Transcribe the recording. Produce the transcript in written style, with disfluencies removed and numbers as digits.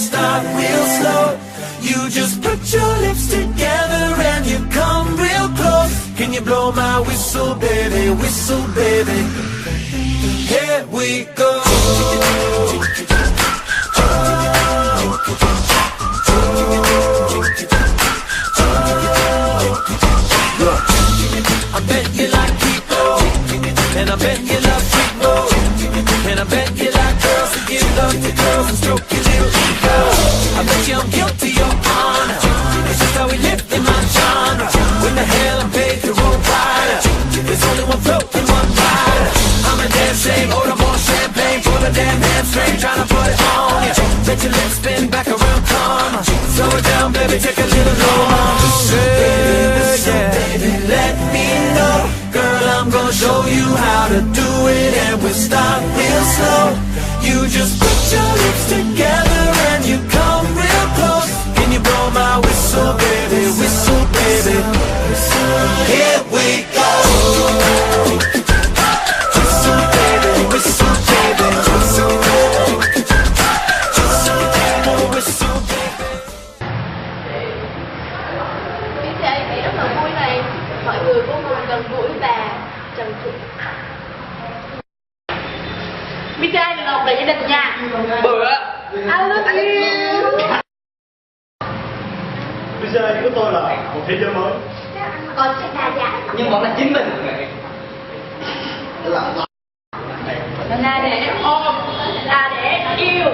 start real slow. You just put your lips together and you come real close. Can you blow my whistle, baby, whistle, baby? Here we go. I bet you like people, and I bet you love people, and I bet you like girls who give love to girls and stroke your little ego. I bet you I'm guilty, your honor. It's just how we live in my genre. When the hell I'm paid to roll rider, there's only one float and one rider. I'm a damn shame, order more champagne for the damn hamstring, trying to put it on ya. Bet your lips spin back around, karma. Slow it down, baby, take a little longer. Baby, let me know, girl, I'm gonna show you how to do it, and we'll start real slow. You just put your lips together and you come real close. Can you blow my whistle, baby, whistle, baby? Here we go. Whistle, baby, whistle, baby, whistle, baby, whistle, baby, whistle, baby. DJ ngày rất là vui này, mọi người vô cùng gần gũi và trần trụi. DJ đừng lọc về gia đình nha. Bữa I love you. DJ của tôi là một thế giới mới. Con sẽ đa dạng. nhưng vẫn là chính mình. Là để ôm, là để yêu.